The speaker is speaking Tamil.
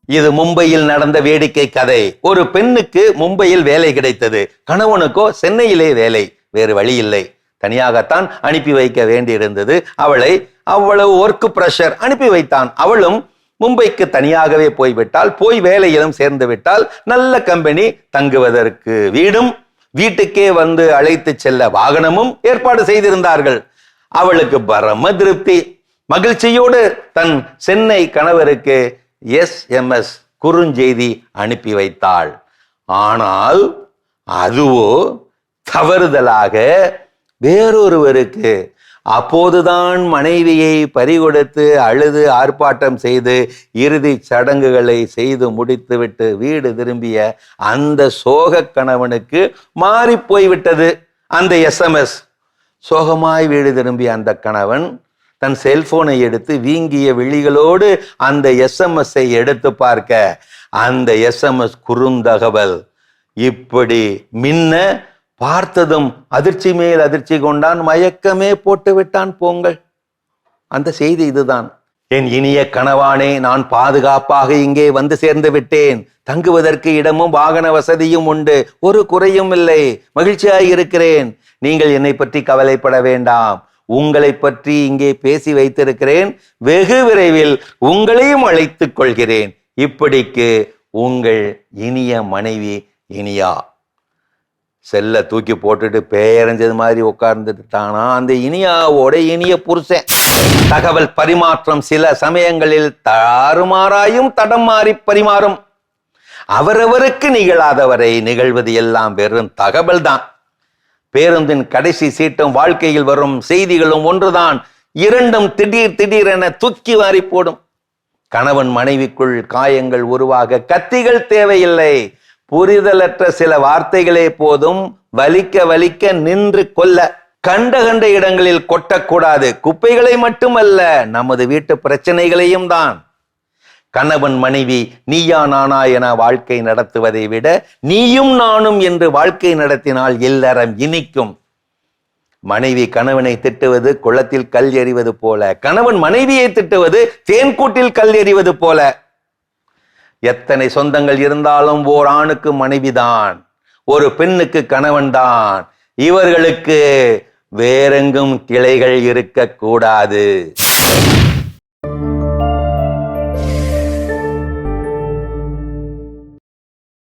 இது மும்பையில் நடந்த வேடிக்கை கதை. ஒரு பெண்ணுக்கு மும்பையில் வேலை கிடைத்தது, கணவனுக்கோ சென்னையிலே வேலை. வேறு வழி இல்லை, தனியாகத்தான் அனுப்பி வைக்க வேண்டியிருந்தது. அவளை அவ்வளவு ஒர்க் பிரஷர் அனுப்பி வைத்தான். அவளும் மும்பைக்கு தனியாகவே போய்விட்டால், போய் வேலையிலும் சேர்ந்து விட்டால். நல்ல கம்பெனி, தங்குவதற்கு வீடும், வீட்டுக்கே வந்து அழைத்து செல்ல வாகனமும் ஏற்பாடு செய்திருந்தார்கள். அவளுக்கு பரம திருப்தி. மகிழ்ச்சியோடு தன் சென்னை கணவருக்கு SMS குறுஞ்செய்தி அனுப்பி வைத்தாள். ஆனால் அதுவோ தவறுதலாக வேறொருவருக்கு. அப்போதுதான் மனைவியை பறிகொடுத்து அழுது ஆர்ப்பாட்டம் செய்து இறுதி சடங்குகளை செய்து முடித்துவிட்டு வீடு திரும்பிய அந்த சோக கணவனுக்கு மாறி போய்விட்டது அந்த SMS. சோகமாய் வீடு திரும்பிய அந்த கணவன் தன் செல்போனை எடுத்து வீங்கிய விழிகளோடு அந்த SMS எடுத்து பார்க்க, அந்த SMS குறுந்தகவல் இப்படி மின்ன, பார்த்ததும் அதிர்ச்சி மேல் அதிர்ச்சி கொண்டான், மயக்கமே போட்டு விட்டான் போங்கள். அந்த செய்தி இதுதான். என் இனிய கணவானே, நான் பாதுகாப்பாக இங்கே வந்து சேர்ந்து விட்டேன். தங்குவதற்கு இடமும் வாகன வசதியும் உண்டு, ஒரு குறையும் இல்லை. மகிழ்ச்சியாய் இருக்கிறேன். நீங்கள் என்னை பற்றி கவலைப்பட வேண்டாம். உங்களை பற்றி இங்கே பேசி வைத்திருக்கிறேன். வெகு விரைவில் உங்களையும் அழைத்துக் கொள்கிறேன். இப்படிக்கு உங்கள் இனிய மனைவி இனியா. செல்ல தூக்கி போட்டுட்டு பேரஞ்சது மாதிரி உட்கார்ந்துட்டானா அந்த இனியாவோட இனிய புருஷன். தகவல் பரிமாற்றம் சில சமயங்களில் தாறுமாறாயும் தடம் மாறி பரிமாறும். அவரவருக்கு நிகழாதவரை நிகழ்வது எல்லாம் வெறும் தகவல் தான். பேருந்தின் கடைசி சீட்டும் வாழ்க்கையில் வரும் செய்திகளும் ஒன்றுதான். இரண்டும் திடீரென தூக்கி வாரி போடும். கணவன் மனைவிக்குள் காயங்கள் உருவாக கத்திகள் தேவையில்லை. புரிதலற்ற சில வார்த்தைகளே போதும். வலிக்க நின்று கொல்ல. கண்ட இடங்களில் கொட்டக்கூடாது. குப்பைகளை மட்டுமல்ல, நமது வீட்டு பிரச்சனைகளையும் தான். கணவன் மனைவி நீயா நானா என வாழ்க்கை நடத்துவதை விட நீயும் நானும் என்று வாழ்க்கை நடத்தினால் இல்லறம் இனிக்கும். மனைவி கணவனை திட்டுவது குளத்தில் கல் எறிவது போல, கணவன் மனைவியை திட்டுவது தேன்கூட்டில் கல் எறிவது போல. எத்தனை சொந்தங்கள் இருந்தாலும் ஓர் ஆணுக்கு மனைவிதான், ஒரு பெண்ணுக்கு கணவன் தான். இவர்களுக்கு வேறெங்கும் கிளைகள் இருக்கக்கூடாது.